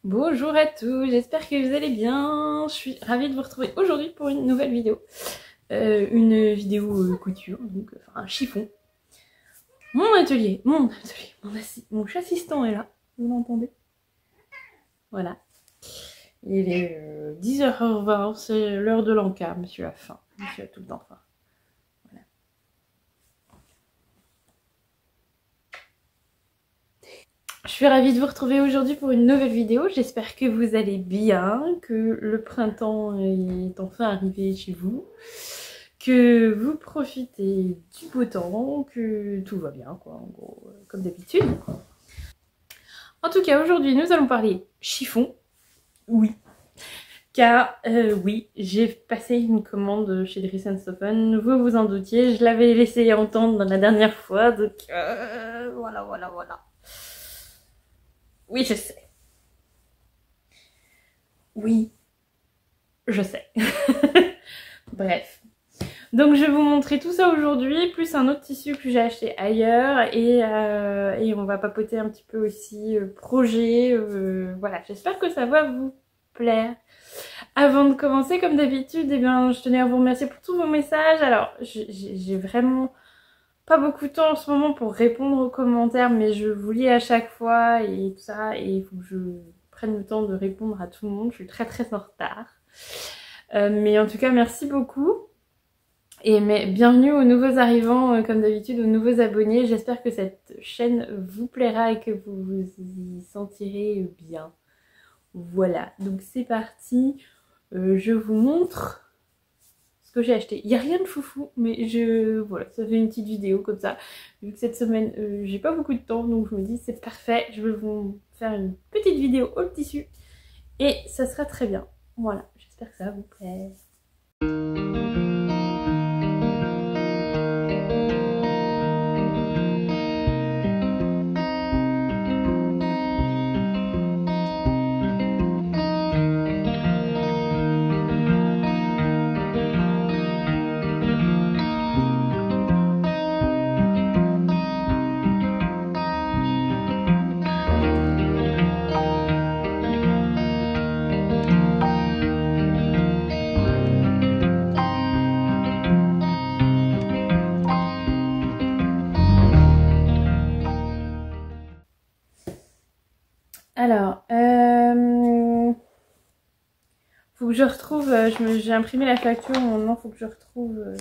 Bonjour à tous, j'espère que vous allez bien. Je suis ravie de vous retrouver aujourd'hui pour une nouvelle vidéo. Une vidéo couture, donc un chiffon. Mon atelier, mon chassistant est là, vous l'entendez? Voilà. Il est 10h20, c'est l'heure de l'encas, monsieur a faim. Monsieur a tout le temps faim. Voilà. Je suis ravie de vous retrouver aujourd'hui pour une nouvelle vidéo. J'espère que vous allez bien, que le printemps est enfin arrivé chez vous, que vous profitez du beau temps, que tout va bien, quoi, en gros, comme d'habitude. En tout cas, aujourd'hui, nous allons parler chiffon. Oui. Car, oui, j'ai passé une commande chez Dries & Stephen. Vous vous en doutiez, je l'avais laissé entendre dans la dernière fois, donc voilà. Oui, je sais. Oui, je sais. Bref. Donc je vais vous montrer tout ça aujourd'hui, plus un autre tissu que j'ai acheté ailleurs. Et on va papoter un petit peu aussi projet. Voilà, j'espère que ça va vous plaire. Avant de commencer, comme d'habitude, eh bien, je tenais à vous remercier pour tous vos messages. Alors, j'ai vraiment pas beaucoup de temps en ce moment pour répondre aux commentaires, mais je vous lis à chaque fois et tout ça. Et il faut que je prenne le temps de répondre à tout le monde. Je suis très en retard. Mais en tout cas, merci beaucoup. Et bienvenue aux nouveaux arrivants, comme d'habitude, aux nouveaux abonnés. J'espère que cette chaîne vous plaira et que vous vous y sentirez bien. Voilà, donc c'est parti. Je vous montre ce que j'ai acheté. Il n'y a rien de foufou, mais voilà, ça fait une petite vidéo comme ça. Vu que cette semaine, j'ai pas beaucoup de temps, donc je me dis c'est parfait. Je vais vous faire une petite vidéo au tissu et ça sera très bien. Voilà, j'espère que ça vous plaît. Alors, faut que je retrouve, j'ai imprimé la facture, maintenant faut que je retrouve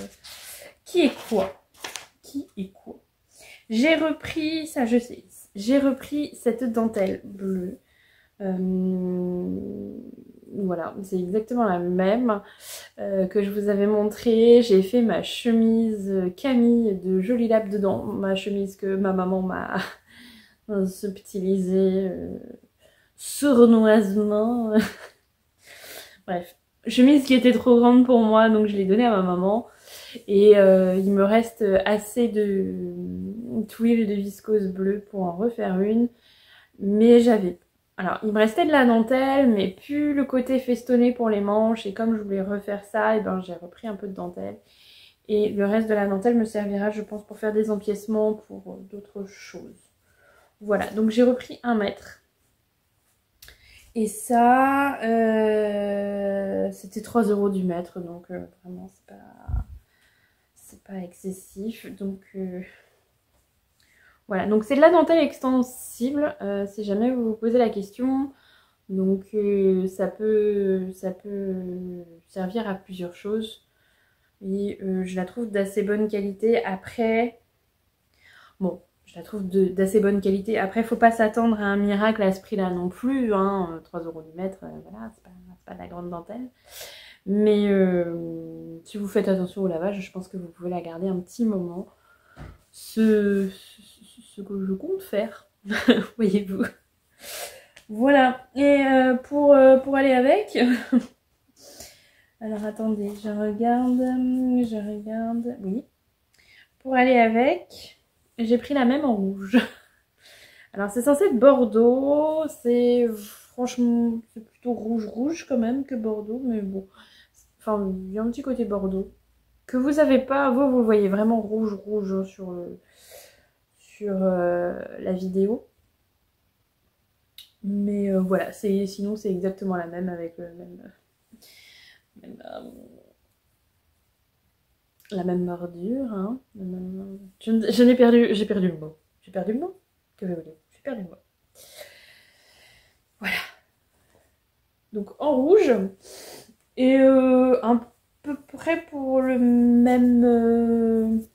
qui est quoi. Qui est quoi. J'ai repris, ça je sais, j'ai repris cette dentelle bleue. Voilà, c'est exactement la même que je vous avais montré. J'ai fait ma chemise Camille de Joli Lab dedans, ma chemise que ma maman m'a subtilisée sournoisement. Bref, chemise qui était trop grande pour moi, donc je l'ai donnée à ma maman. Et il me reste assez de tuiles de viscose bleue pour en refaire une. Mais alors, il me restait de la dentelle, mais plus le côté festonné pour les manches. Et comme je voulais refaire ça, et ben j'ai repris un peu de dentelle. Et le reste de la dentelle me servira, je pense, pour faire des empiècements, pour d'autres choses. Voilà, donc j'ai repris 1 mètre. Et ça, c'était 3 € du mètre, donc vraiment, c'est pas excessif. Donc voilà, donc c'est de la dentelle extensible, si jamais vous vous posez la question. Donc ça peut servir à plusieurs choses. Et je la trouve d'assez bonne qualité. Après, bon, je la trouve d'assez bonne qualité. Après, faut pas s'attendre à un miracle à ce prix-là non plus. Hein. 3 € du mètre, voilà, c'est pas de la grande dentelle. Mais si vous faites attention au lavage, je pense que vous pouvez la garder un petit moment. Ce que je compte faire, voyez-vous. Voilà, et pour aller avec, alors attendez, je regarde, oui. Pour aller avec, j'ai pris la même en rouge. Alors c'est censé être Bordeaux, franchement, c'est plutôt rouge quand même que Bordeaux, mais bon. Enfin, il y a un petit côté Bordeaux. Que vous avez pas, vous voyez vraiment rouge sur la vidéo. Mais voilà, sinon c'est exactement la même avec le la même bordure. Hein, j'ai perdu le mot. J'ai perdu le mot. Que je voulais. J'ai perdu le mot. Voilà. Donc en rouge. Et à peu près pour le même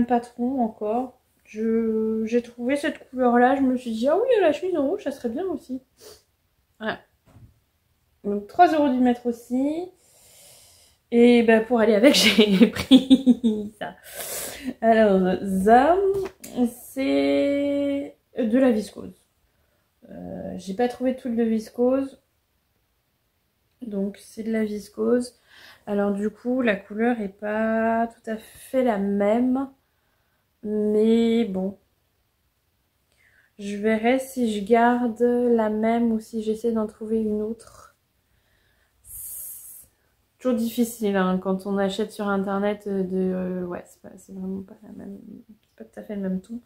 patron encore. J'ai trouvé cette couleur là, je me suis dit ah oui la chemise en rouge ça serait bien aussi. Voilà. Donc 3 € du mètre aussi. Et bah pour aller avec j'ai pris ça. Alors ça c'est de la viscose. J'ai pas trouvé de tulle de viscose. Donc c'est de la viscose. Alors du coup la couleur est pas tout à fait la même. Mais bon. Je verrai si je garde la même ou si j'essaie d'en trouver une autre. C'est toujours difficile hein, quand on achète sur internet ouais, c'est vraiment pas la même. C'est pas tout à fait le même ton.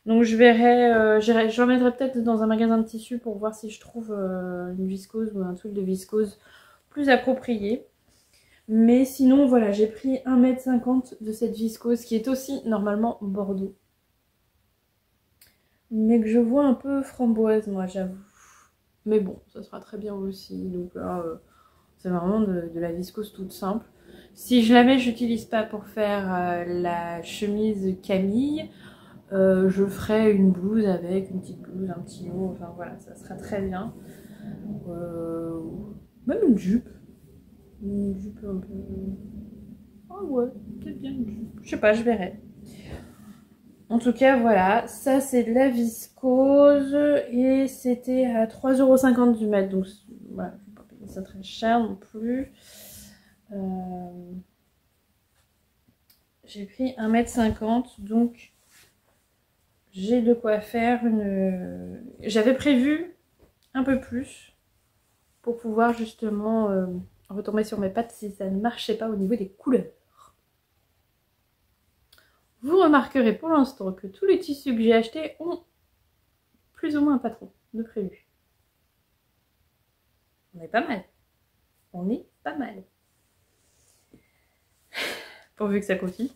Donc je verrai, je remettrai peut-être dans un magasin de tissus pour voir si je trouve une viscose ou un truc de viscose plus approprié. Mais sinon voilà, j'ai pris 1,50 m de cette viscose qui est aussi normalement Bordeaux. Mais que je vois un peu framboise moi j'avoue. Mais bon, ça sera très bien aussi. Donc là, c'est vraiment de la viscose toute simple. Si je la mets, j'utilise pas pour faire la chemise Camille. Je ferai une blouse avec, une petite blouse, un petit haut. Enfin voilà, ça sera très bien. Même une jupe. Une jupe un peu... Ah ouais, peut-être bien une jupe. Je sais pas, je verrai. En tout cas, voilà, ça c'est de la viscose et c'était à 3,50 € du mètre. Donc voilà, je ne vais pas payer ça très cher non plus. J'ai pris 1,50 m, donc j'ai de quoi faire une... J'avais prévu un peu plus pour pouvoir justement retomber sur mes pattes si ça ne marchait pas au niveau des couleurs. Vous remarquerez pour l'instant que tous les tissus que j'ai achetés ont plus ou moins un patron de prévu. On est pas mal. On est pas mal. Pourvu que ça continue.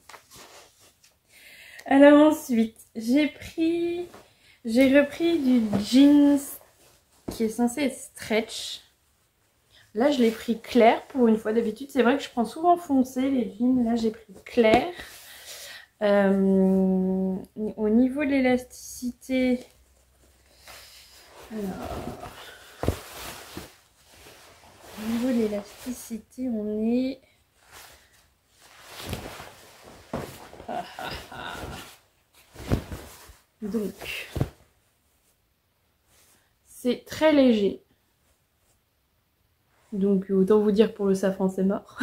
Alors ensuite, j'ai repris du jeans qui est censé être stretch. Là, je l'ai pris clair pour une fois. D'habitude, c'est vrai que je prends souvent foncé les jeans. Là, j'ai pris clair. Au niveau de l'élasticité, on est... Donc, c'est très léger. Donc, autant vous dire pour le safran, c'est mort.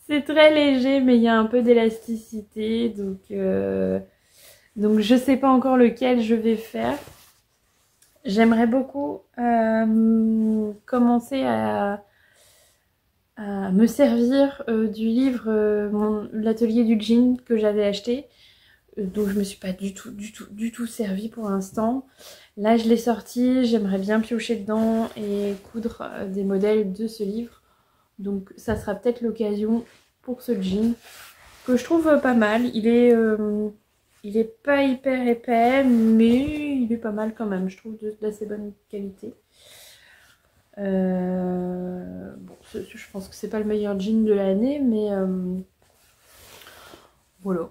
C'est très léger, mais il y a un peu d'élasticité. Donc je sais pas encore lequel je vais faire. J'aimerais beaucoup commencer à me servir du livre l'atelier du jean que j'avais acheté. Donc je me suis pas du tout servie pour l'instant. Là je l'ai sorti, j'aimerais bien piocher dedans et coudre des modèles de ce livre. Donc ça sera peut-être l'occasion pour ce jean que je trouve pas mal. Il est pas hyper épais mais il est pas mal quand même. Je trouve d'assez bonne qualité. Bon, je pense que c'est pas le meilleur jean de l'année mais voilà.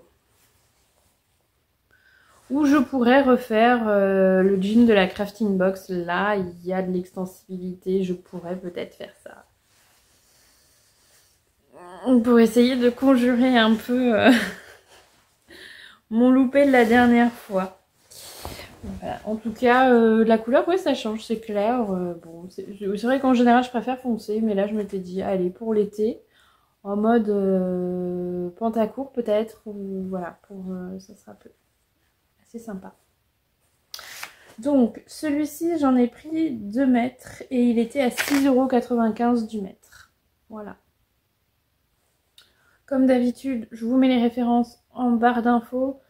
Ou je pourrais refaire le jean de la crafting box. Là il y a de l'extensibilité, je pourrais peut-être faire ça. Pour essayer de conjurer un peu mon loupé de la dernière fois. Voilà. En tout cas, la couleur, ouais, ça change, c'est clair. Bon, c'est vrai qu'en général, je préfère foncé, mais là, je m'étais dit, allez, pour l'été, en mode pantacourt peut-être, ou voilà, ça sera assez sympa. Donc, celui-ci, j'en ai pris 2 mètres et il était à 6,95 € du mètre. Voilà. Comme d'habitude, je vous mets les références en barre d'infos.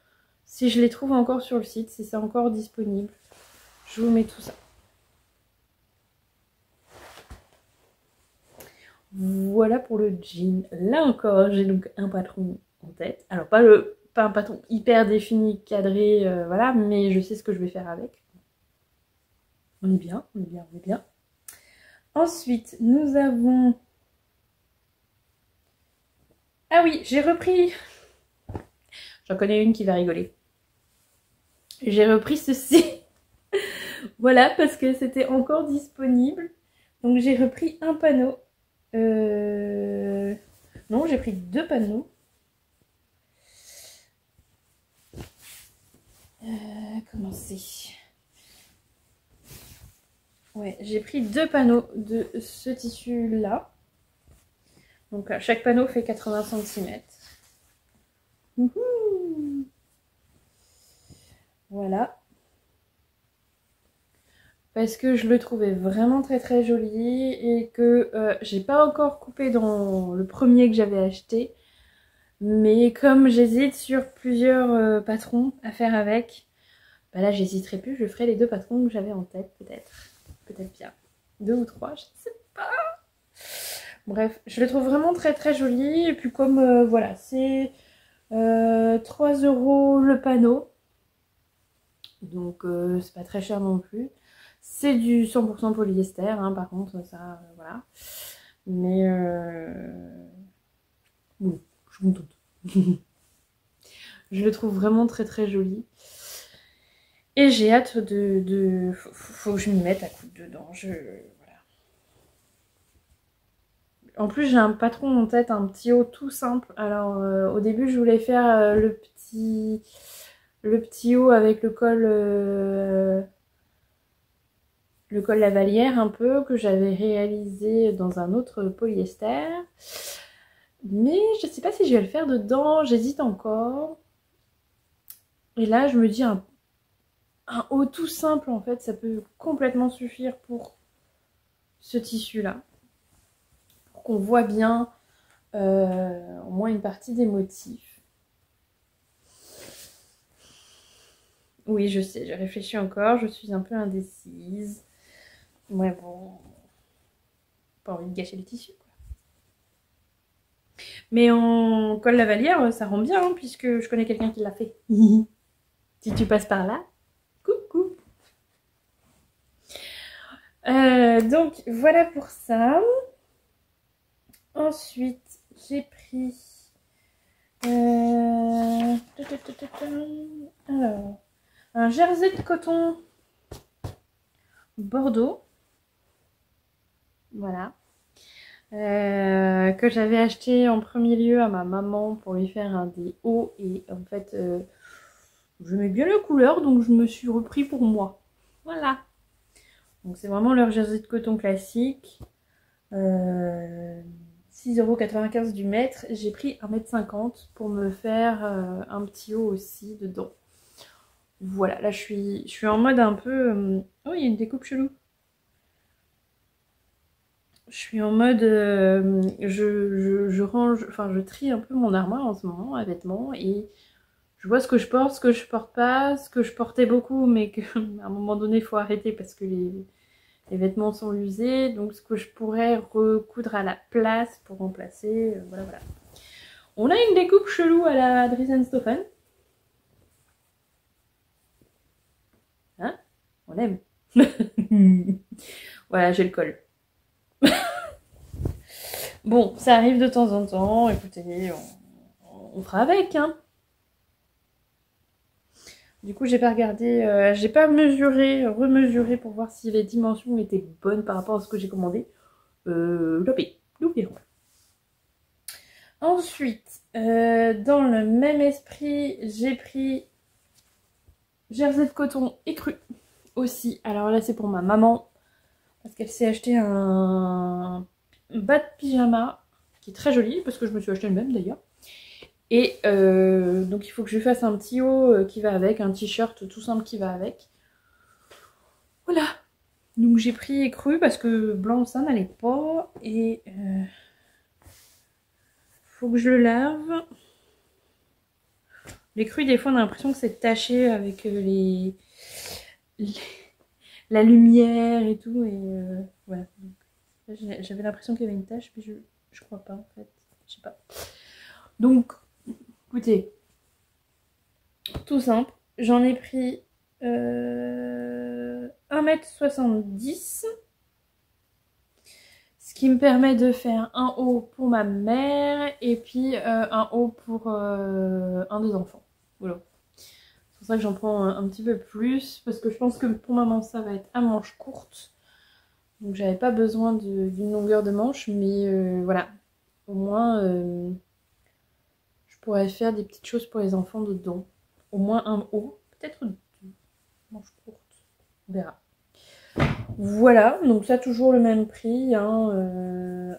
Si je les trouve encore sur le site, si c'est encore disponible, je vous mets tout ça. Voilà pour le jean. Là encore, j'ai donc un patron en tête. Alors pas un patron hyper défini, cadré, voilà, mais je sais ce que je vais faire avec. On est bien, on est bien, on est bien. Ensuite, nous avons... Ah oui, j'ai repris... J'en connais une qui va rigoler. J'ai repris ceci. Voilà, parce que c'était encore disponible. Donc j'ai repris un panneau. Non, j'ai pris 2 panneaux. Comment c'est? Ouais, j'ai pris 2 panneaux de ce tissu-là. Donc chaque panneau fait 80 cm. Voilà. Parce que je le trouvais vraiment très très joli et que j'ai pas encore coupé dans le premier que j'avais acheté. Mais comme j'hésite sur plusieurs patrons à faire avec, bah là j'hésiterai plus, je ferai les 2 patrons que j'avais en tête peut-être. Peut-être bien 2 ou 3, je ne sais pas. Bref, je le trouve vraiment très très joli. Et puis comme voilà, c'est 3 € le panneau. Donc c'est pas très cher non plus. C'est du 100% polyester, hein, par contre, ça, voilà. Mais bon, je suis contente. Je le trouve vraiment très très joli. Et j'ai hâte faut que je m'y mette à coups dedans. Voilà. En plus, j'ai un patron en tête, un petit haut tout simple. Alors, au début, je voulais faire le petit haut avec le col lavalière un peu, que j'avais réalisé dans un autre polyester. Mais je sais pas si je vais le faire dedans, j'hésite encore. Et là, je me dis un haut tout simple, en fait, ça peut complètement suffire pour ce tissu-là. Pour qu'on voit bien au moins une partie des motifs. Oui, je sais, j'ai réfléchi encore, je suis un peu indécise. Ouais, bon, pas envie de gâcher le tissu, quoi. Mais en col lavalière, ça rend bien, hein, puisque je connais quelqu'un qui l'a fait. Si tu passes par là, coucou. Donc, voilà pour ça. Ensuite, j'ai pris... Alors, un jersey de coton Bordeaux. Voilà. Que j'avais acheté en premier lieu à ma maman pour lui faire un des hauts. Et en fait, j'aimais bien la couleur, donc je me suis repris pour moi. Voilà. Donc c'est vraiment leur jersey de coton classique. 6,95 € du mètre. J'ai pris 1,50 m pour me faire un petit haut aussi dedans. Voilà, là je suis en mode un peu... Oh, il y a une découpe chelou. Je suis en mode... je range... Enfin, je trie un peu mon armoire en ce moment à vêtements et je vois ce que je porte, ce que je porte pas, ce que je portais beaucoup mais qu'à un moment donné il faut arrêter parce que les vêtements sont usés, donc ce que je pourrais recoudre à la place pour remplacer, voilà, voilà. On a une découpe chelou à la Dries & Stephan. Hein? On aime. Voilà, j'ai le col. Bon, ça arrive de temps en temps, écoutez, on fera avec, hein. Du coup, j'ai pas regardé, j'ai pas remesuré pour voir si les dimensions étaient bonnes par rapport à ce que j'ai commandé. Nous verrons. Ensuite, dans le même esprit, j'ai pris jersey de coton écru aussi. Alors là, c'est pour ma maman parce qu'elle s'est acheté un bas de pyjama qui est très joli parce que je me suis acheté le même d'ailleurs. Et donc il faut que je lui fasse un petit haut qui va avec, un t-shirt tout simple qui va avec. Voilà. Donc j'ai pris écru parce que blanc ça n'allait pas. Et faut que je le lave. Les crus, des fois, on a l'impression que c'est taché avec les- la lumière et tout. Et voilà. J'avais l'impression qu'il y avait une tache, mais je crois pas, en fait. Je sais pas. Donc, écoutez, tout simple. J'en ai pris 1,70 m. Ce qui me permet de faire un haut pour ma mère et puis un haut pour un des enfants. Voilà. C'est pour ça que j'en prends un petit peu plus. Parce que je pense que pour maman, ça va être à manche courte. Donc j'avais pas besoin d'une longueur de manche. Mais voilà. Au moins, je pourrais faire des petites choses pour les enfants dedans. Au moins un haut. Peut-être deux manches courtes. On verra. Voilà, donc ça toujours le même prix. Hein,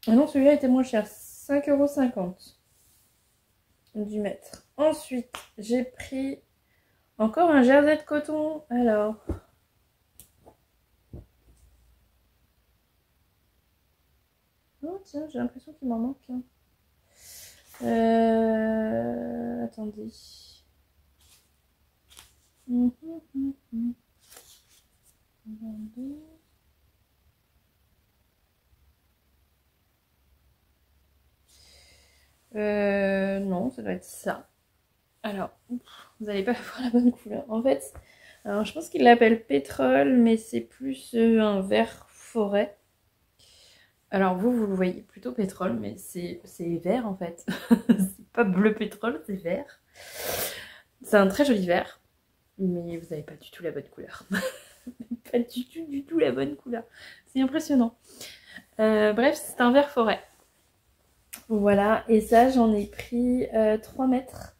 Ah non, celui-là était moins cher, 5,50 € du mètre. Ensuite, j'ai pris encore un jersey de coton. Alors, oh tiens, j'ai l'impression qu'il m'en manque un. Attendez. Non, ça doit être ça. Alors, vous n'allez pas voir la bonne couleur. En fait, alors je pense qu'il l'appelle pétrole, mais c'est plus un vert forêt. Alors vous le voyez plutôt pétrole, mais c'est vert en fait. C'est pas bleu pétrole, c'est vert. C'est un très joli vert, mais vous n'avez pas du tout la bonne couleur. Pas du tout la bonne couleur. C'est impressionnant. Bref, c'est un vert forêt. Voilà, et ça j'en ai pris 3 mètres.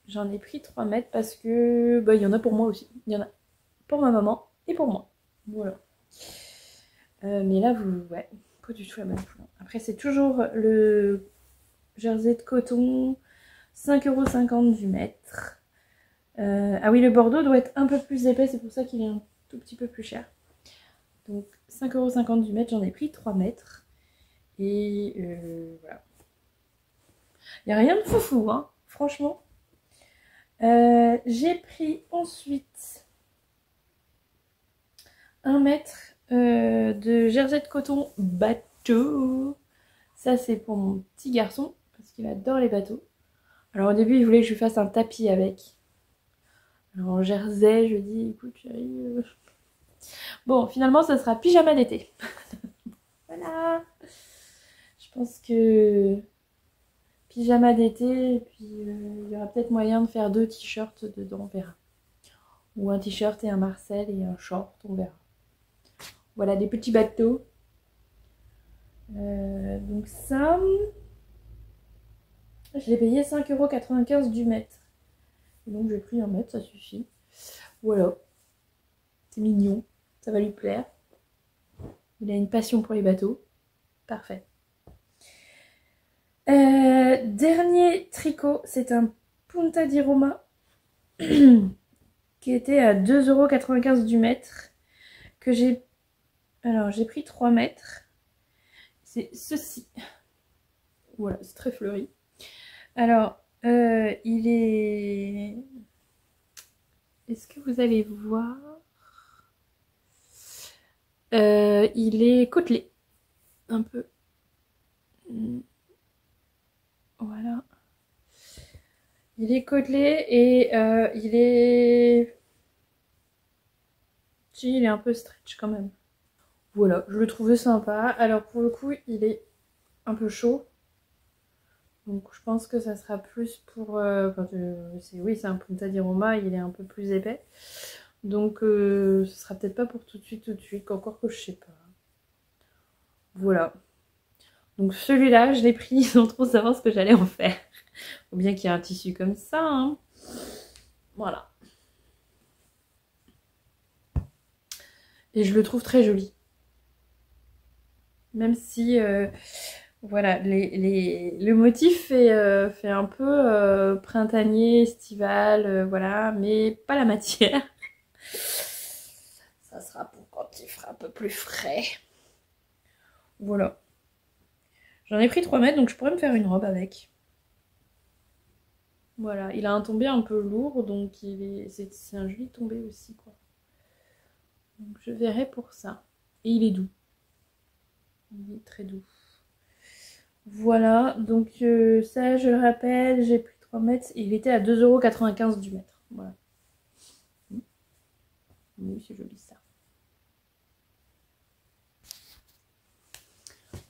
J'en ai pris 3 mètres parce que il y en a pour moi aussi. Il y en a pour ma maman et pour moi. Voilà. Mais là, ouais, pas du tout la même couleur. Après, c'est toujours le jersey de coton, 5,50 € du mètre. Ah oui, le bordeaux doit être un peu plus épais, c'est pour ça qu'il est un tout petit peu plus cher. Donc 5,50 € du mètre, j'en ai pris 3 mètres. Et voilà. Il n'y a rien de foufou, hein, franchement. J'ai pris ensuite 1 mètre de jersey de coton bateau. Ça, c'est pour mon petit garçon, parce qu'il adore les bateaux. Alors au début, il voulait que je lui fasse un tapis avec. Alors en jersey, je dis, écoute chérie... Bon, finalement, ça sera pyjama d'été. Voilà. Je pense que pyjama d'été, et puis il y aura peut-être moyen de faire 2 t-shirts dedans, on verra. Ou un t-shirt et un Marcel et un short, on verra. Voilà, des petits bateaux. Donc ça, je l'ai payé 5,95 € du mètre. Et donc j'ai pris 1 mètre, ça suffit. Voilà. C'est mignon, ça va lui plaire. Il a une passion pour les bateaux. Parfait. Dernier tricot, c'est un Punta di Roma qui était à 2,95 € du mètre. Que j'ai... Alors j'ai pris 3 mètres. C'est ceci. Voilà, c'est très fleuri. Alors, il est... Est-ce que vous allez voir? Il est côtelé. Un peu. Voilà. Il est côtelé et il est... Si, il est un peu stretch quand même. Voilà, je le trouvais sympa. Alors pour le coup, il est un peu chaud. Donc je pense que ça sera plus pour... oui, c'est un Punta di Roma, il est un peu plus épais. Donc ce sera peut-être pas pour tout de suite, encore que je sais pas. Voilà. Donc celui-là, je l'ai pris sans trop savoir ce que j'allais en faire. Faut bien qu'il y ait un tissu comme ça. Hein. Voilà. Et je le trouve très joli. Même si... voilà, le motif fait un peu printanier, estival, voilà, mais pas la matière. Ça sera pour quand quand il fera un peu plus frais. Voilà. J'en ai pris 3 mètres, donc je pourrais me faire une robe avec. Voilà, il a un tombé un peu lourd, donc c'est un joli tombé aussi, quoi. Donc je verrai pour ça. Et il est doux. Il est très doux. Voilà, donc ça je le rappelle, j'ai pris 3 mètres, il était à 2,95 € du mètre. Voilà. Oui, c'est joli ça.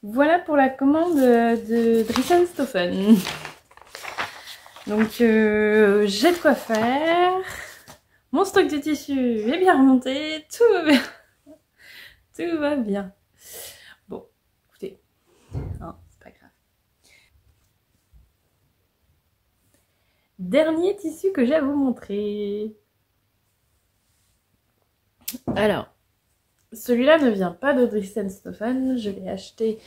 Voilà pour la commande de Dressenstoffen. Donc j'ai de quoi faire. Mon stock de tissu est bien remonté, tout va bien. Tout va bien. Bon, écoutez, hein, c'est pas grave. Dernier tissu que j'ai à vous montrer. Alors, celui-là ne vient pas de Dressenstoffen, je l'ai acheté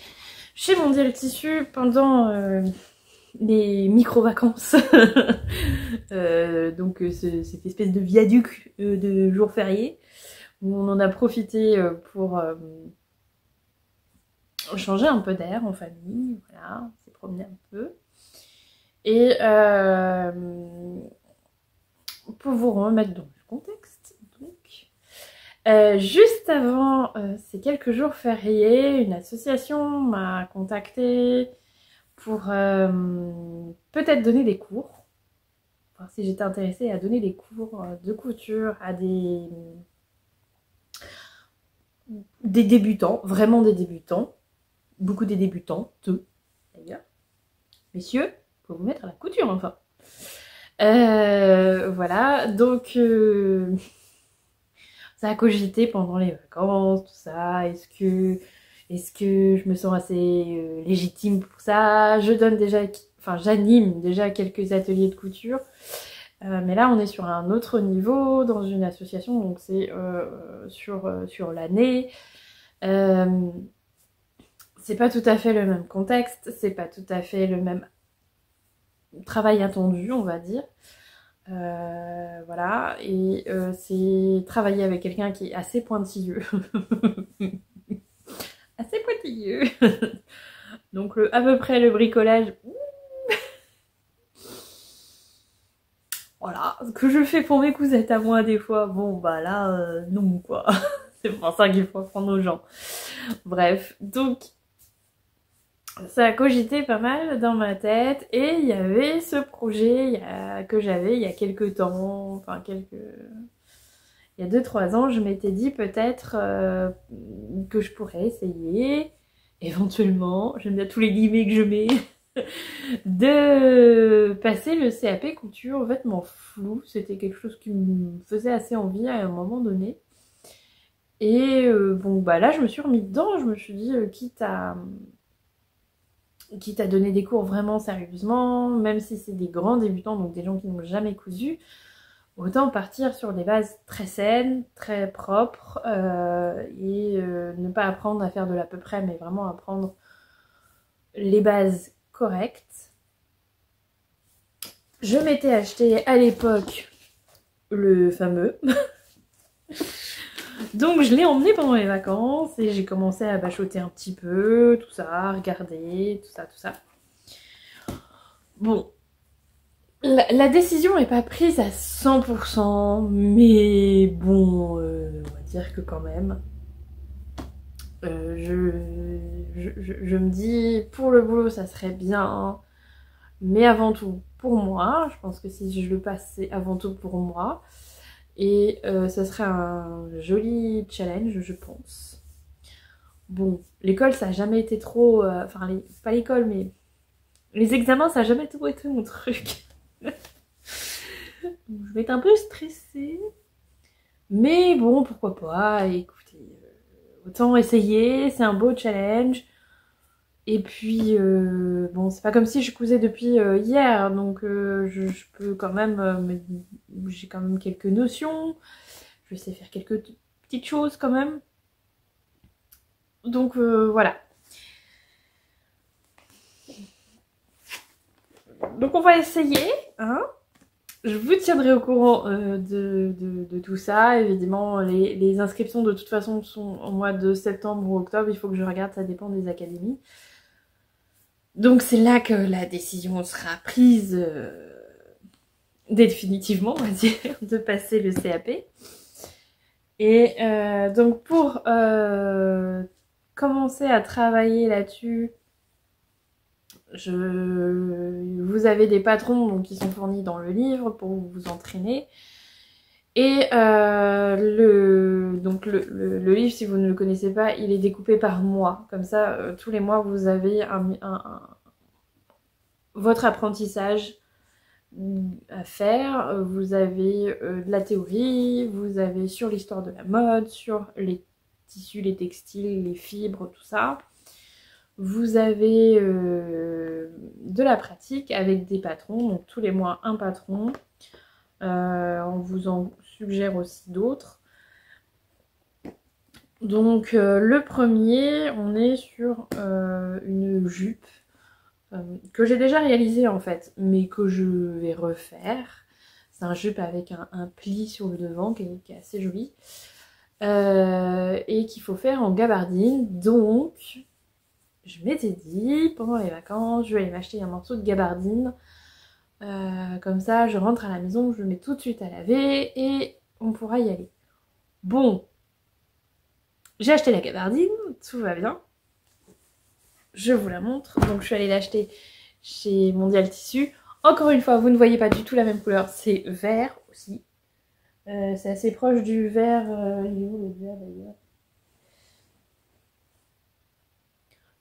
chez Mondial Tissu pendant les micro-vacances. Donc cette espèce de viaduc de jours fériés où on en a profité pour changer un peu d'air en famille, voilà, s'est promené un peu. Et pour vous remettre dans le contexte, donc, juste avant ces quelques jours fériés, une association m'a contactée pour peut-être donner des cours. Voir si j'étais intéressée à donner des cours de couture à des débutants, vraiment des débutants. Beaucoup des débutants, d'ailleurs. Messieurs, faut vous mettre à la couture enfin. Voilà, donc ça a cogité pendant les vacances, tout ça. Est-ce que je me sens assez légitime pour ça? Je donne déjà, enfin j'anime déjà quelques ateliers de couture. Mais là on est sur un autre niveau dans une association, donc c'est sur l'année. C'est pas tout à fait le même contexte, c'est pas tout à fait le même travail attendu, on va dire. Voilà, et c'est travailler avec quelqu'un qui est assez pointilleux. Assez pointilleux. Donc à peu près le bricolage. Voilà, ce que je fais pour mes cousettes à moi des fois, bon bah là, non quoi. C'est pour ça qu'il faut apprendre aux gens. Bref, donc ça a cogité pas mal dans ma tête et il y avait ce projet que j'avais il y a quelques temps, enfin il y a 2-3 ans, je m'étais dit peut-être que je pourrais essayer, éventuellement, j'aime bien tous les guillemets que je mets, de passer le CAP couture vêtements flous. C'était quelque chose qui me faisait assez envie à un moment donné. Et bon bah là je me suis remis dedans, je me suis dit quitte à donner des cours vraiment sérieusement, même si c'est des grands débutants, donc des gens qui n'ont jamais cousu, autant partir sur des bases très saines, très propres, et ne pas apprendre à faire de l'à peu près, mais vraiment apprendre les bases correctes. Je m'étais acheté à l'époque le fameux. Donc je l'ai emmené pendant les vacances et j'ai commencé à bachoter un petit peu, tout ça, à regarder, tout ça. Bon, la décision n'est pas prise à 100%, mais bon, on va dire que quand même. Je me dis, pour le boulot, ça serait bien, mais avant tout pour moi. Je pense que si je le passe, c'est avant tout pour moi. Et ça serait un joli challenge, je pense. Bon, l'école, ça n'a jamais été trop... Enfin, pas l'école, mais les examens, ça n'a jamais trop été mon truc. Donc, je vais être un peu stressée. Mais bon, pourquoi pas. Écoutez, autant essayer, c'est un beau challenge. Et puis, bon, c'est pas comme si je cousais depuis hier, donc je peux quand même, j'ai quand même quelques notions, je sais faire quelques petites choses quand même. Donc voilà. Donc on va essayer, hein. je vous tiendrai au courant de tout ça. Évidemment, les inscriptions de toute façon sont au mois de septembre ou octobre. Il faut que je regarde, ça dépend des académies. Donc c'est là que la décision sera prise définitivement, on va dire, de passer le CAP. Et donc pour commencer à travailler là-dessus, vous avez des patrons donc, qui sont fournis dans le livre pour vous entraîner. Et le livre, si vous ne le connaissez pas, il est découpé par mois. Comme ça, tous les mois, vous avez votre apprentissage à faire. Vous avez de la théorie, vous avez sur l'histoire de la mode, sur les tissus, les textiles, les fibres, tout ça. Vous avez de la pratique avec des patrons, donc tous les mois un patron. On vous en suggère aussi d'autres. Donc le premier, on est sur une jupe que j'ai déjà réalisée en fait, mais que je vais refaire. C'est un jupe avec un pli sur le devant qui est assez joli. Et qu'il faut faire en gabardine. Donc je m'étais dit, pendant les vacances, je vais aller m'acheter un morceau de gabardine. Comme ça, je rentre à la maison, je le mets tout de suite à laver et on pourra y aller. Bon, j'ai acheté la gabardine, tout va bien. Je vous la montre. Donc je suis allée l'acheter chez Mondial Tissu. Encore une fois, vous ne voyez pas du tout la même couleur, c'est vert aussi. C'est assez proche du vert. Il est où le vert d'ailleurs?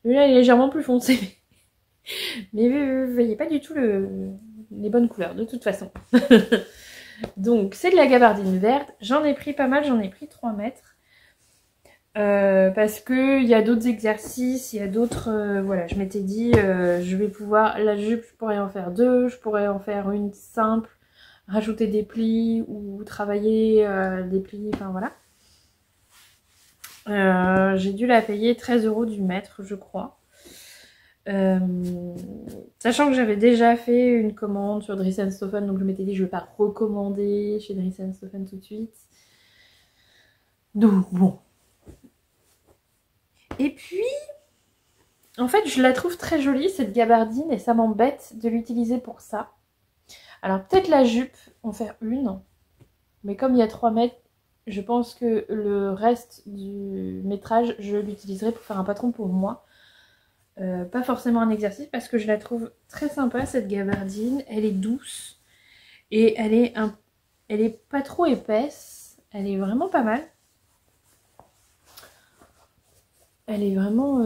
Lui là il est légèrement plus foncé. Mais vous voyez pas du tout les bonnes couleurs de toute façon. Donc c'est de la gabardine verte. J'en ai pris pas mal, j'en ai pris 3 mètres. Parce que il y a d'autres exercices, il y a d'autres... voilà, je m'étais dit, je vais pouvoir... La jupe, je pourrais en faire 2, je pourrais en faire une simple, rajouter des plis ou travailler des plis, enfin voilà. J'ai dû la payer 13 € du mètre, je crois. Sachant que j'avais déjà fait une commande sur Dries & Stephen, donc je m'étais dit je vais pas recommander chez Dries & Stephen tout de suite. Donc bon. Et puis, en fait, je la trouve très jolie cette gabardine et ça m'embête de l'utiliser pour ça. Alors peut-être la jupe, en faire une, mais comme il y a 3 mètres, je pense que le reste du métrage, je l'utiliserai pour faire un patron pour moi. Pas forcément un exercice parce que je la trouve très sympa cette gabardine. Elle est douce et elle est pas trop épaisse. Elle est vraiment pas mal. Elle est vraiment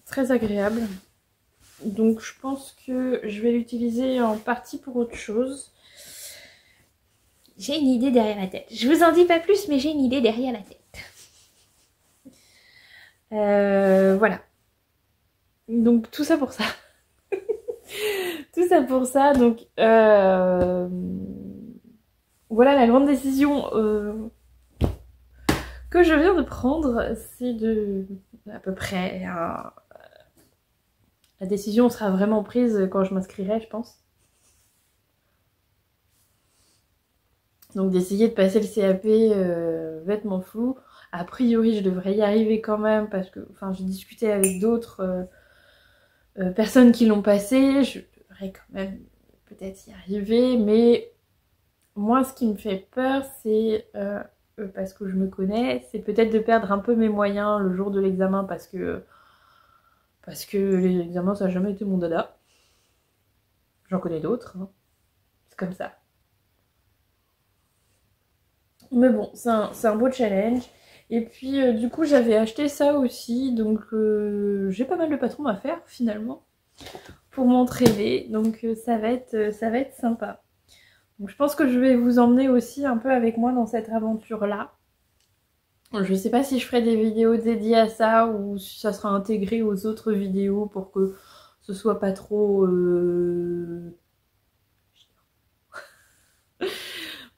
très agréable. Donc je pense que je vais l'utiliser en partie pour autre chose. J'ai une idée derrière la tête. Je vous en dis pas plus, mais j'ai une idée derrière la tête. Voilà. Donc tout ça pour ça. Tout ça pour ça. Donc voilà la grande décision que je viens de prendre. C'est de à peu près... la décision sera vraiment prise quand je m'inscrirai, je pense. Donc d'essayer de passer le CAP vêtements flous. A priori, je devrais y arriver quand même parce que, enfin, j'ai discuté avec d'autres personnes qui l'ont passé. Je devrais quand même peut-être y arriver, mais moi, ce qui me fait peur, c'est parce que je me connais, c'est peut-être de perdre un peu mes moyens le jour de l'examen parce que les examens, ça n'a jamais été mon dada. J'en connais d'autres, hein. C'est comme ça. Mais bon, c'est un beau challenge. Et puis du coup j'avais acheté ça aussi, donc j'ai pas mal de patrons à faire finalement pour m'entraîner, donc ça va être sympa. Donc je pense que je vais vous emmener aussi un peu avec moi dans cette aventure là. Je sais pas si je ferai des vidéos dédiées à ça ou si ça sera intégré aux autres vidéos pour que ce soit pas trop...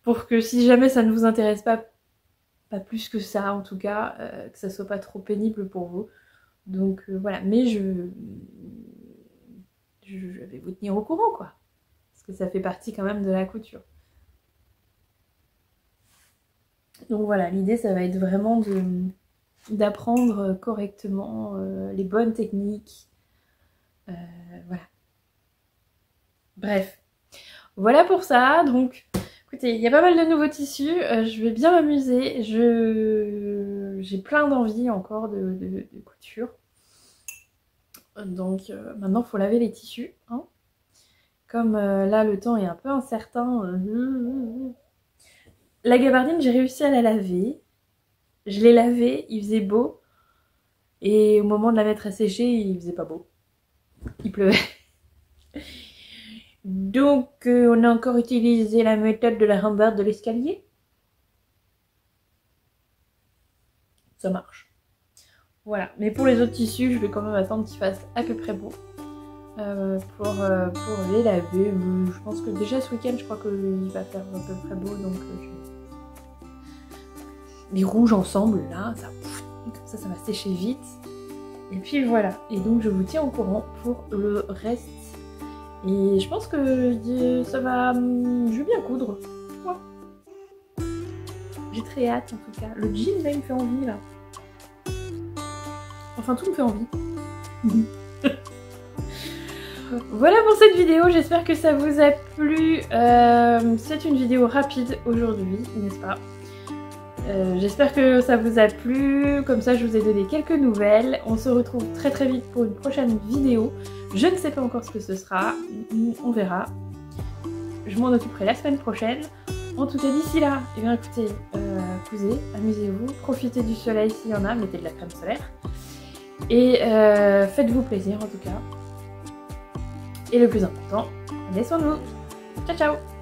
pour que si jamais ça ne vous intéresse pas plus que ça en tout cas, que ça soit pas trop pénible pour vous. Donc voilà, mais je vais vous tenir au courant quoi. Parce que ça fait partie quand même de la couture. Donc voilà, l'idée ça va être vraiment d'apprendre correctement les bonnes techniques. Voilà. Bref, voilà pour ça. Donc écoutez, il y a pas mal de nouveaux tissus, je vais bien m'amuser, j'ai plein d'envie encore de couture. Donc maintenant il faut laver les tissus, hein. Comme là le temps est un peu incertain. La gabardine, j'ai réussi à la laver. Je l'ai lavée, il faisait beau. Et au moment de la mettre à sécher, il faisait pas beau. Il pleuvait. Donc on a encore utilisé la méthode de la rambarde de l'escalier. Ça marche. Voilà, mais pour les autres tissus, je vais quand même attendre qu'il fasse à peu près beau pour les laver. Je pense que déjà ce week-end, je crois qu'il va faire à peu près beau, donc les rouges ensemble, là, ça va sécher vite. Et puis voilà, et donc je vous tiens au courant pour le reste. Et je pense que ça va... Je vais bien coudre. Ouais. J'ai très hâte en tout cas. Le jean là il me fait envie là. Enfin tout me fait envie. Voilà pour cette vidéo, j'espère que ça vous a plu. C'est une vidéo rapide aujourd'hui, n'est-ce pas? J'espère que ça vous a plu, comme ça je vous ai donné quelques nouvelles. On se retrouve très très vite pour une prochaine vidéo. Je ne sais pas encore ce que ce sera, on verra. Je m'en occuperai la semaine prochaine. En tout cas d'ici là, eh bien écoutez, cousez, amusez-vous, profitez du soleil s'il y en a, mettez de la crème solaire. Et faites-vous plaisir en tout cas. Et le plus important, prenez soin de vous. Ciao ciao!